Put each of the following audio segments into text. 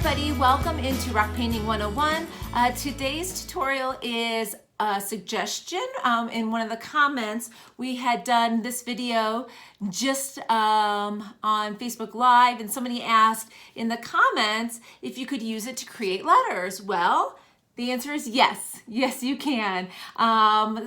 everybody, welcome into Rock Painting 101. Today's tutorial is a suggestion. In one of the comments, we had done this video just on Facebook Live, and somebody asked in the comments if you could use it to create letters. Well, the answer is yes. Yes, you can.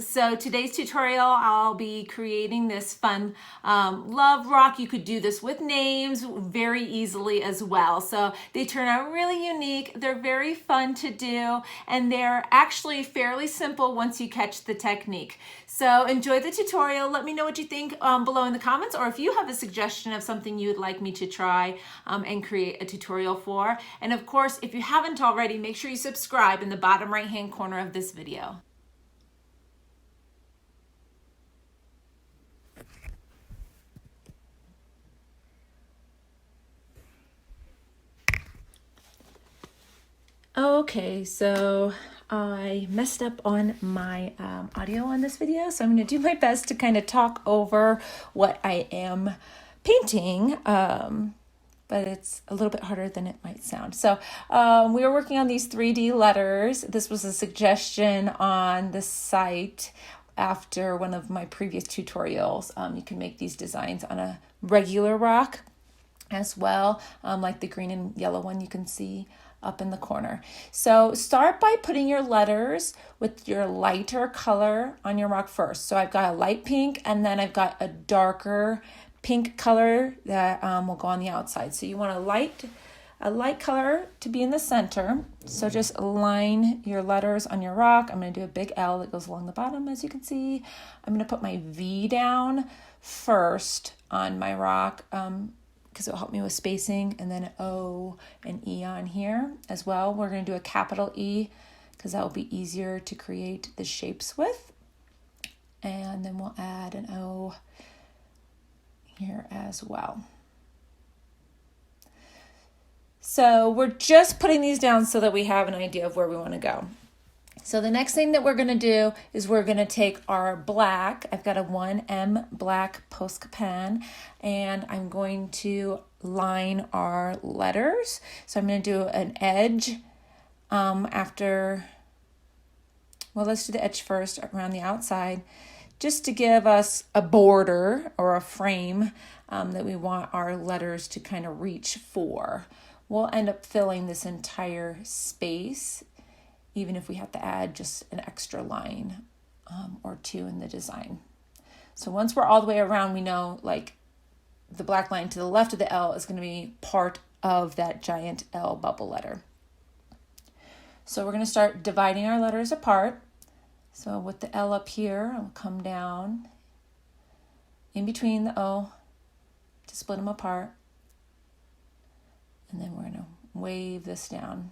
So today's tutorial, I'll be creating this fun love rock. You could do this with names very easily as well. So they turn out really unique. They're very fun to do, and they're actually fairly simple once you catch the technique. So enjoy the tutorial. Let me know what you think below in the comments, or if you have a suggestion of something you would like me to try and create a tutorial for. And of course, if you haven't already, make sure you subscribe in the bottom right hand corner of this video. Okay, so I messed up on my audio on this video, so I'm going to do my best to kind of talk over what I am painting. But it's a little bit harder than it might sound. So we were working on these 3D letters. This was a suggestion on the site after one of my previous tutorials. You can make these designs on a regular rock as well, like the green and yellow one you can see up in the corner. So start by putting your letters with your lighter color on your rock first. So I've got a light pink, and then I've got a darker pink color that will go on the outside. So you want a light color to be in the center. So just align your letters on your rock. I'm going to do a big L that goes along the bottom, as you can see. I'm going to put my V down first on my rock because it'll help me with spacing, and then O and E on here as well. We're going to do a capital E because that will be easier to create the shapes with. And then we'll add an O here as well. So we're just putting these down so that we have an idea of where we want to go. So the next thing that we're going to do is we're going to take our black. I've got a 1M black Posca pen, and I'm going to line our letters. So I'm going to do an edge let's do the edge first around the outside, just to give us a border or a frame that we want our letters to kind of reach for. We'll end up filling this entire space, even if we have to add just an extra line or two in the design. So once we're all the way around, we know like the black line to the left of the L is going to be part of that giant L bubble letter. So we're going to start dividing our letters apart. So with the L up here, I'll come down in between the O to split them apart. And then we're going to wave this down.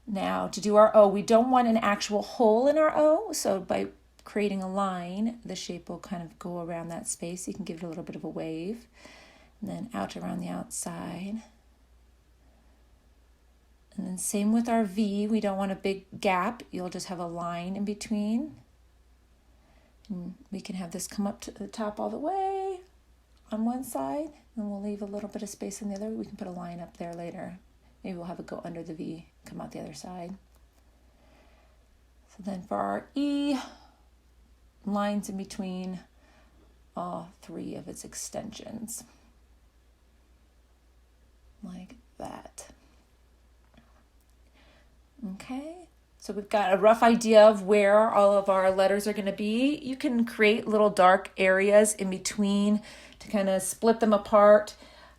Now to do our O, we don't want an actual hole in our O. So by creating a line, the shape will kind of go around that space. You can give it a little bit of a wave. And then out around the outside. And then same with our V, we don't want a big gap. You'll just have a line in between. And we can have this come up to the top all the way on one side, and we'll leave a little bit of space on the other. We can put a line up there later. Maybe we'll have it go under the V, come out the other side. So then for our E, lines in between all three of its extensions. Like that. Okay, so we've got a rough idea of where all of our letters are going to be. You can create little dark areas in between to kind of split them apart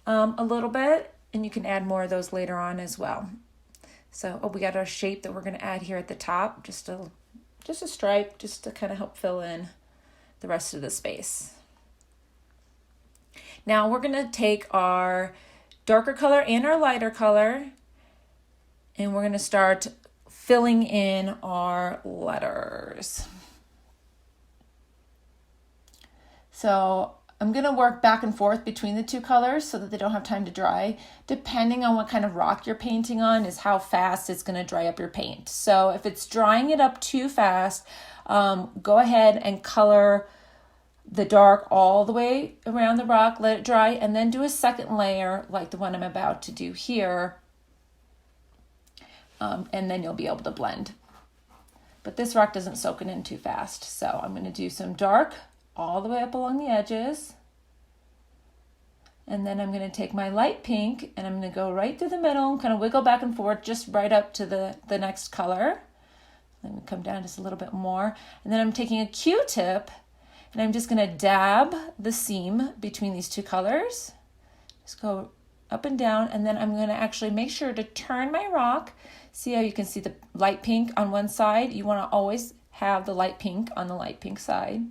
a little bit, and you can add more of those later on as well. So we got our shape that we're going to add here at the top, just a stripe, just to kind of help fill in the rest of the space. Now we're going to take our darker color and our lighter color, and we're going to start filling in our letters. So I'm going to work back and forth between the two colors so that they don't have time to dry. Depending on what kind of rock you're painting on is how fast it's going to dry up your paint. So if it's drying it up too fast, go ahead and color the dark all the way around the rock, let it dry, and then do a second layer like the one I'm about to do here. And then you'll be able to blend. But this rock doesn't soak it in too fast. So I'm going to do some dark all the way up along the edges. And then I'm going to take my light pink and I'm going to go right through the middle and kind of wiggle back and forth just right up to the next color. Let me come down just a little bit more. And then I'm taking a Q-tip and I'm just going to dab the seam between these two colors. Just go up and down, and then I'm going to actually make sure to turn my rock. See how you can see the light pink on one side? You want to always have the light pink on the light pink side,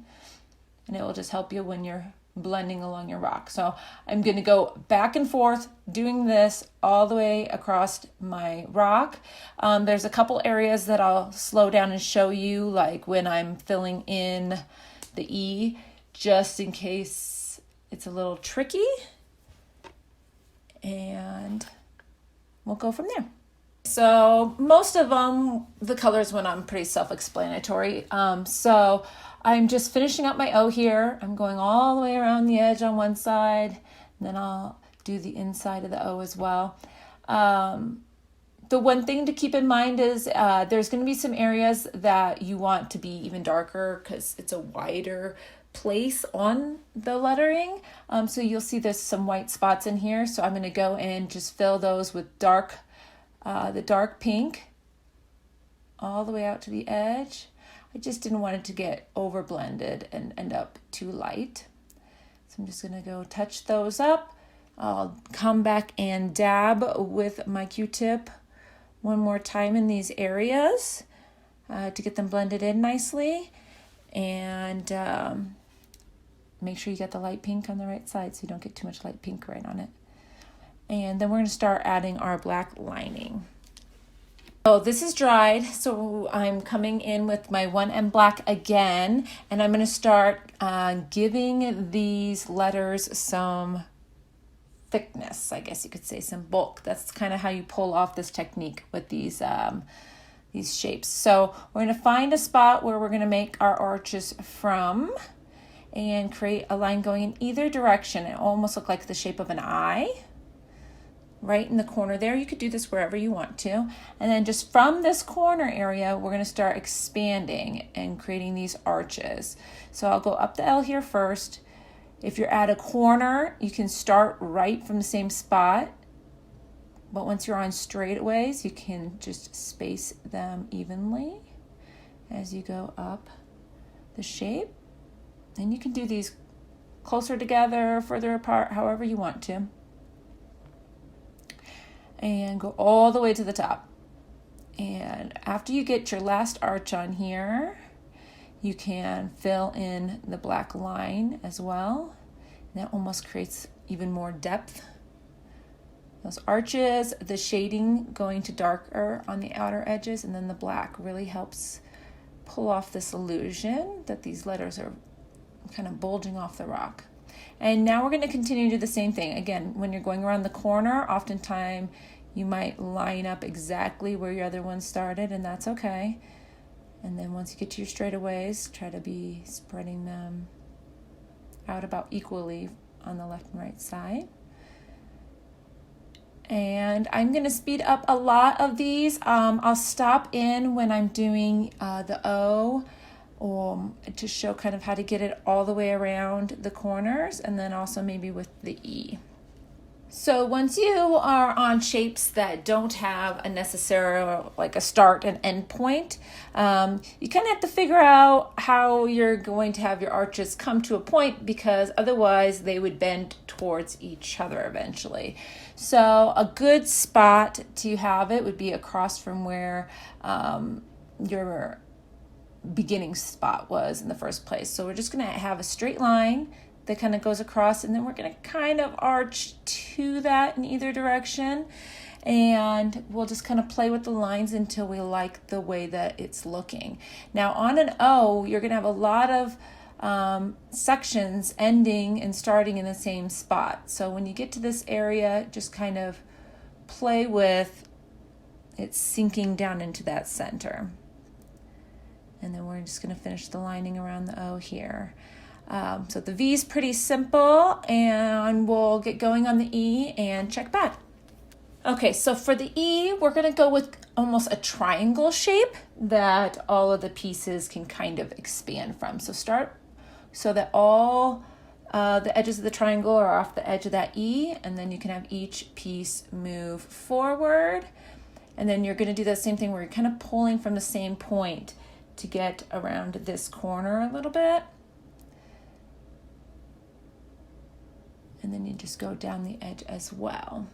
and it will just help you when you're blending along your rock. So I'm going to go back and forth doing this all the way across my rock. There's a couple areas that I'll slow down and show you, like when I'm filling in the E, just in case it's a little tricky. And we'll go from there. So most of them, the colors went on pretty self-explanatory. So I'm just finishing up my O here. I'm going all the way around the edge on one side, and then I'll do the inside of the O as well. The one thing to keep in mind is there's going to be some areas that you want to be even darker because it's a wider place on the lettering. So you'll see there's some white spots in here. So I'm going to go and just fill those with the dark pink all the way out to the edge. I just didn't want it to get over blended and end up too light. So I'm just going to go touch those up. I'll come back and dab with my Q-tip one more time in these areas to get them blended in nicely. And make sure you get the light pink on the right side so you don't get too much light pink right on it. And then we're going to start adding our black lining. So this is dried, so I'm coming in with my 1M black again, and I'm going to start giving these letters some thickness, I guess you could say, some bulk. That's kind of how you pull off this technique with these shapes. So we're going to find a spot where we're going to make our arches from and create a line going in either direction. It almost looks like the shape of an eye right in the corner there. You could do this wherever you want to. And then just from this corner area, we're going to start expanding and creating these arches. So I'll go up the L here first. If you're at a corner, you can start right from the same spot. But once you're on straightaways, you can just space them evenly as you go up the shape. And you can do these closer together, further apart, however you want to. And go all the way to the top. And after you get your last arch on here, you can fill in the black line as well. And that almost creates even more depth. Those arches, the shading going to darker on the outer edges, and then the black really helps pull off this illusion that these letters are kind of bulging off the rock. And now we're going to continue to do the same thing. Again, when you're going around the corner, oftentimes you might line up exactly where your other one started, and that's okay. And then once you get to your straightaways, try to be spreading them out about equally on the left and right side. And I'm going to speed up a lot of these. I'll stop in when I'm doing the O to show kind of how to get it all the way around the corners, and then also maybe with the E. So once you are on shapes that don't have a necessary, like a start and end point, you kind of have to figure out how you're going to have your arches come to a point, because otherwise they would bend towards each other eventually. So a good spot to have it would be across from where your beginning spot was in the first place. So we're just going to have a straight line that kind of goes across, and then we're going to kind of arch to that in either direction, and we'll just kind of play with the lines until we like the way that it's looking. Now on an O, you're going to have a lot of sections ending and starting in the same spot. So when you get to this area, just kind of play with it sinking down into that center. And then we're just going to finish the lining around the O here. So the V is pretty simple, and we'll get going on the E and check back. Okay, so for the E, we're gonna go with almost a triangle shape that all of the pieces can kind of expand from. So start so that all the edges of the triangle are off the edge of that E, and then you can have each piece move forward. And then you're gonna do that same thing where you're kind of pulling from the same point to get around this corner a little bit. And then you just go down the edge as well.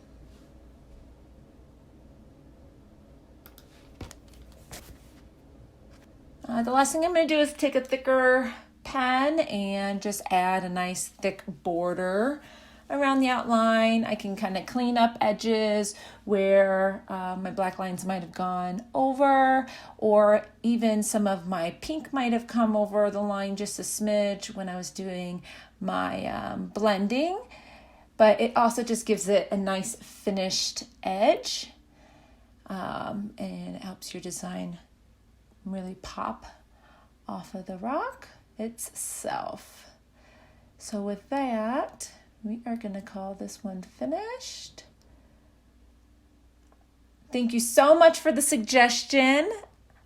The last thing I'm going to do is take a thicker pen and just add a nice thick border around the outline. I can kind of clean up edges where my black lines might have gone over, or even some of my pink might have come over the line just a smidge when I was doing my blending. But it also just gives it a nice finished edge, and it helps your design really pop off of the rock itself. So with that, we are going to call this one finished. Thank you so much for the suggestion.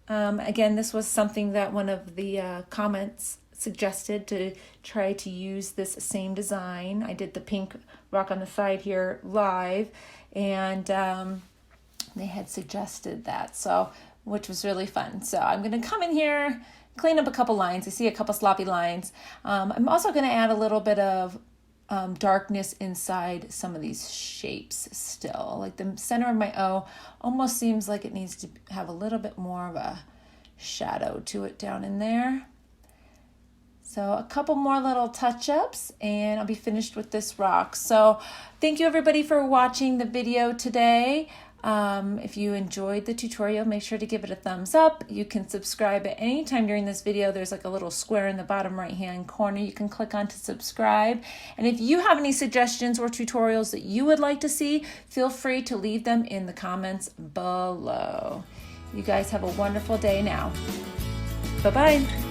Again, this was something that one of the comments suggested, to try to use this same design. I did the pink rock on the side here live, and they had suggested that, so which was really fun. So I'm going to come in here, clean up a couple lines. I see a couple sloppy lines. I'm also going to add a little bit of darkness inside some of these shapes still. Like the center of my O almost seems like it needs to have a little bit more of a shadow to it down in there. So a couple more little touch-ups and I'll be finished with this rock. So thank you everybody for watching the video today. If you enjoyed the tutorial, make sure to give it a thumbs up. You can subscribe at any time during this video. There's like a little square in the bottom right hand corner you can click on to subscribe. And if you have any suggestions or tutorials that you would like to see, feel free to leave them in the comments below. You guys have a wonderful day now. Bye-bye.